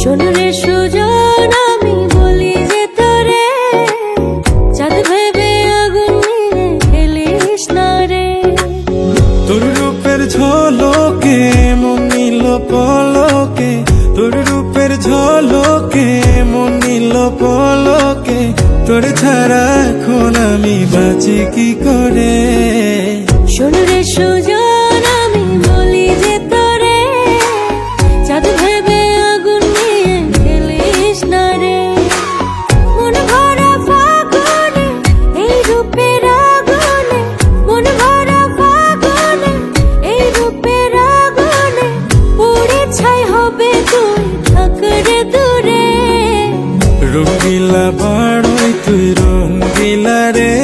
শোন রে সুজন, আমি বলি যে তোরে, চাঁদ ভেবে আগুন নিয়ে খেলিস না রে। তোর রূপের ঝলকে মন নিল পলকে, তোর রূপের ঝলকে মন নিল পলকে, তোর ছাড়া এখন আমি বাঁচি কি করে। শোন রে সুজন, আমি বলি যে তোরে, চাঁদ ভেবে আগুন নিয়ে খেলিস না রে। মন ভরা ফাগুনে এই রূপের আগুনে, মন ভরা ফাগুনে এই রূপের আগুনে, পুড়ে ছাই হবে তুই থাক রে দূরে। রঙ্গিলা বাড়ই তুই রঙ্গিলা রে,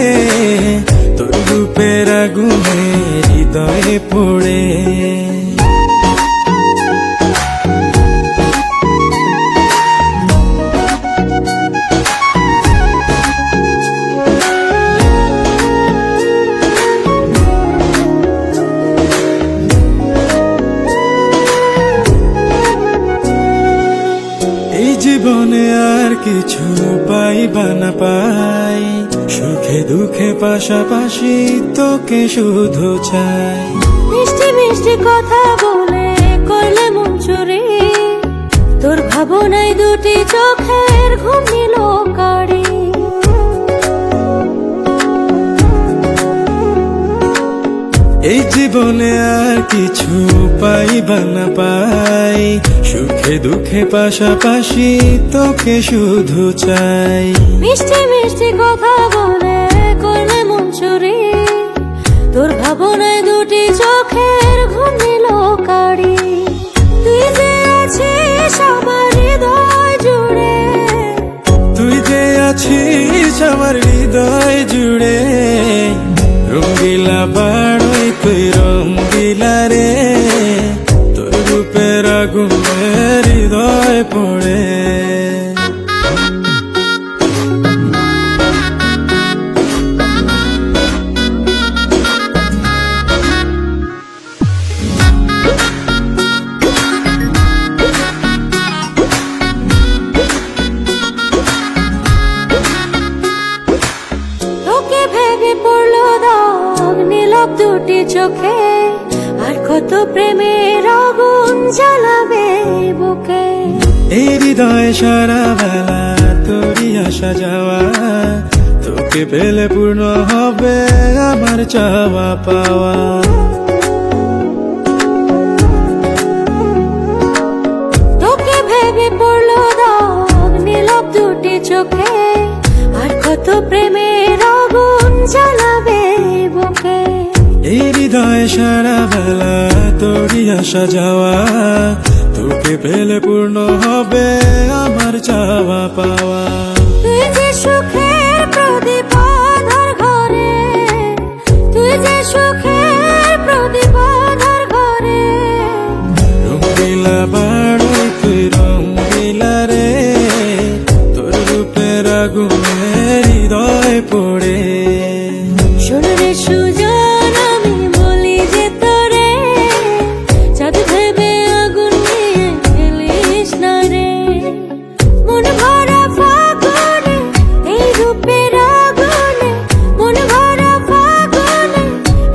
তোর রূপের আগুনে হৃদয়ে পড়ে। এই জীবনে আর কিছু পাইবা না পাই, সুখে দুঃখে পাশাপাশি তোকে শুধু চাই। মিষ্টি মিষ্টি কথা বলে করলে মন চুরি, তোর ভাবনায় দুটি চোখের ঘুম নিল কারি। এই জীবনে আর কিছু পাইবা না পাই, সুখে দুঃখে পাশাপাশি তোকে শুধু চাই। মিষ্টি মিষ্টি কথা বলে করলে মন চুরি, তোর ভাবনায় দুটি চোখের ঘুম নিল কারি। তুই যে আছিস আমার হৃদয় জুড়ে, তুই যে আছিস আমার হৃদয় জুড়ে। রঙ্গিলা বাড়ই তুই রঙ্গিলা রে, তোর রূপের আগুনে হৃদয় পড়ে। তোকে ভেবে পড়লো দাগ নীলব দুটি চোখে, আর কত প্রেমের আগুন জ্বালাবে বুকে। এই হৃদয় সারা বেলা তোরই আসা যাওয়া, তোকে পেলে পূর্ণ হবে আমার চাওয়া পাওয়া। তোকে ভেবে পড়লো দাগ নীলব দুটি চোখে, আর কত প্রেমের আগুন জ্বালাবে বুকে। এই হৃদয় সারা বেলা তোরই আসা যাওয়া, তোকে পেলে পূর্ণ হবে আমার চাওয়া পাওয়া। তুই যে সুখের প্রদীপ আধার ঘরে, তুই যে সুখের প্রদীপ আধার ঘরে। রঙ্গিলা বাড়ই তুই রঙ্গিলা রে, তোর রূপের আগুনে হৃদয় পড়ে। শোন রে সুজন, আমি বলি যে তোরে, চাঁদ ভেবে আগুন নিয়ে খেলিস না রে। মন ভরা ফাগুনে এই রূপের আগুনে, মন ভরা ফাগুনে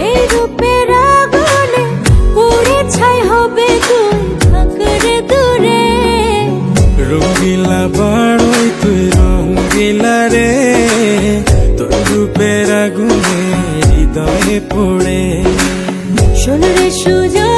এই রূপের আগুনে, পুড়ে ছাই হবে তুই থাক রে দূরে। রঙ্গিলা বাড়ই তুই রঙ্গিলা রে, তোর রূপের আগুনে হৃদয়ে পড়ে। শোন রে সুজন।